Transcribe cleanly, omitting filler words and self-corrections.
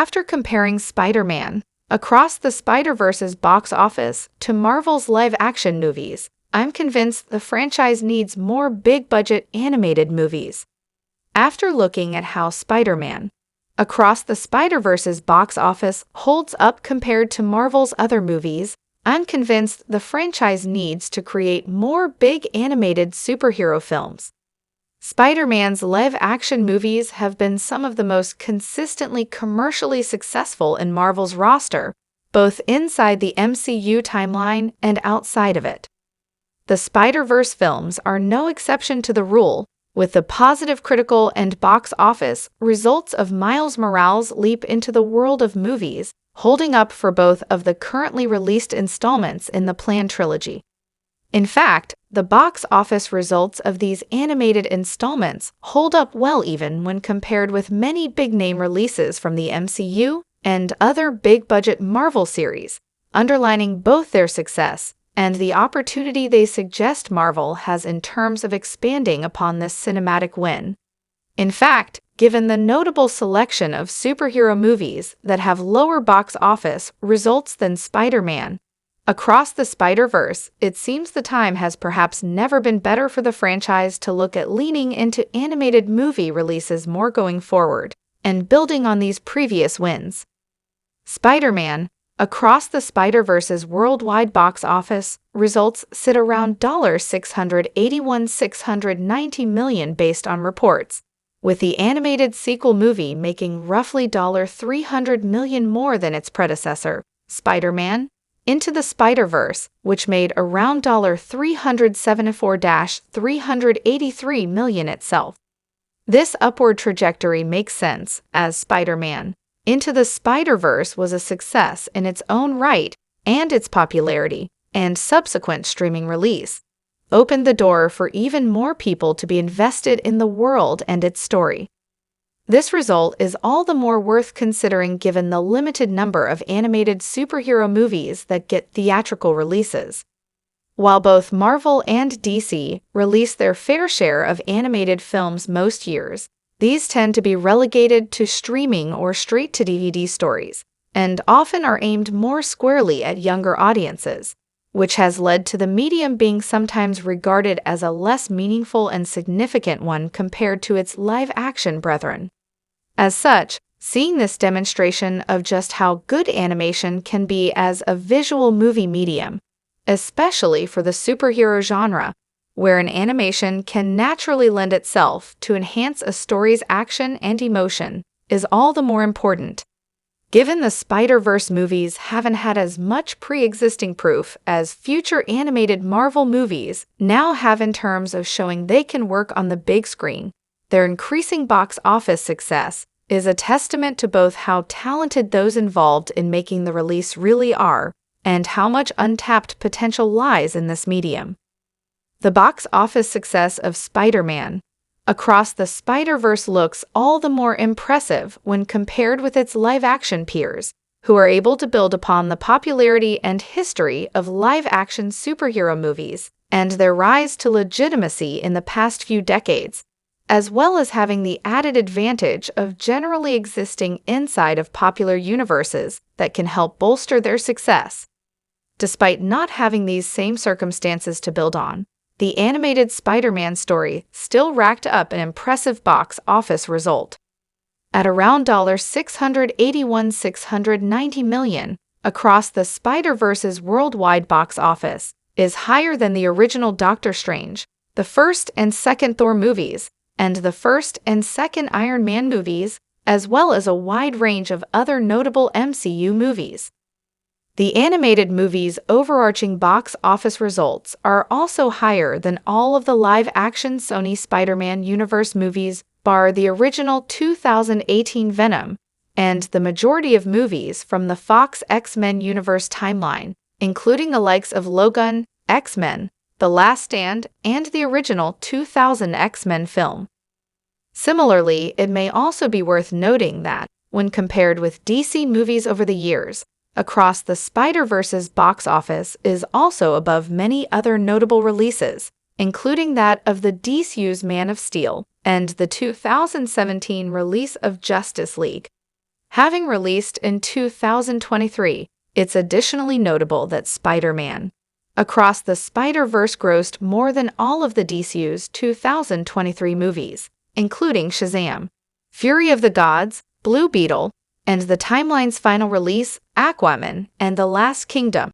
After comparing Spider-Man Across the Spider-Verse's box office to Marvel's live-action movies, I'm convinced the franchise needs more big-budget animated movies. After looking at how Spider-Man Across the Spider-Verse's box office holds up compared to Marvel's other movies, I'm convinced the franchise needs to create more big animated superhero films. Spider-Man's live-action movies have been some of the most consistently commercially successful in Marvel's roster, both inside the MCU timeline and outside of it. The Spider-Verse films are no exception to the rule, with the positive critical and box office results of Miles Morales' leap into the world of movies holding up for both of the currently released installments in the planned trilogy. In fact, the box office results of these animated installments hold up well even when compared with many big-name releases from the MCU and other big-budget Marvel series, underlining both their success and the opportunity they suggest Marvel has in terms of expanding upon this cinematic win. In fact, given the notable selection of superhero movies that have lower box office results than Spider-Man Across the Spider-Verse, it seems the time has perhaps never been better for the franchise to look at leaning into animated movie releases more going forward and building on these previous wins. Spider-Man Across the Spider-Verse's worldwide box office results sit around $690 million based on reports, with the animated sequel movie making roughly $300 million more than its predecessor, Spider-Man Into the Spider-Verse, which made around $374-383 million itself. This upward trajectory makes sense, as Spider-Man Into the Spider-Verse was a success in its own right, and its popularity and subsequent streaming release opened the door for even more people to be invested in the world and its story. This result is all the more worth considering given the limited number of animated superhero movies that get theatrical releases. While both Marvel and DC release their fair share of animated films most years, these tend to be relegated to streaming or straight-to-DVD stories, and often are aimed more squarely at younger audiences, which has led to the medium being sometimes regarded as a less meaningful and significant one compared to its live-action brethren. As such, seeing this demonstration of just how good animation can be as a visual movie medium, especially for the superhero genre, where an animation can naturally lend itself to enhance a story's action and emotion, is all the more important. Given the Spider-Verse movies haven't had as much pre-existing proof as future animated Marvel movies now have in terms of showing they can work on the big screen, their increasing box office success is a testament to both how talented those involved in making the release really are and how much untapped potential lies in this medium. The box office success of Spider-Man Across the Spider-Verse looks all the more impressive when compared with its live-action peers, who are able to build upon the popularity and history of live-action superhero movies and their rise to legitimacy in the past few decades, as well as having the added advantage of generally existing inside of popular universes that can help bolster their success. Despite not having these same circumstances to build on, the animated Spider-Man story still racked up an impressive box office result. At around $690 million, Across the Spider-Verse's worldwide box office is higher than the original Doctor Strange, the first and second Thor movies, and the first and second Iron Man movies, as well as a wide range of other notable MCU movies. The animated movie's overarching box office results are also higher than all of the live-action Sony Spider-Man universe movies bar the original 2018 Venom, and the majority of movies from the Fox X-Men universe timeline, including the likes of Logan, X-Men, The Last Stand, and the original 2000 X-Men film. Similarly, it may also be worth noting that, when compared with DC movies over the years, Across the Spider-Verse's box office is also above many other notable releases, including that of the DCU's Man of Steel and the 2017 release of Justice League. Having released in 2023, it's additionally notable that Spider-Man Across the Spider-Verse grossed more than all of the DCU's 2023 movies, including Shazam, Fury of the Gods, Blue Beetle, and the timeline's final release, Aquaman and the Last Kingdom.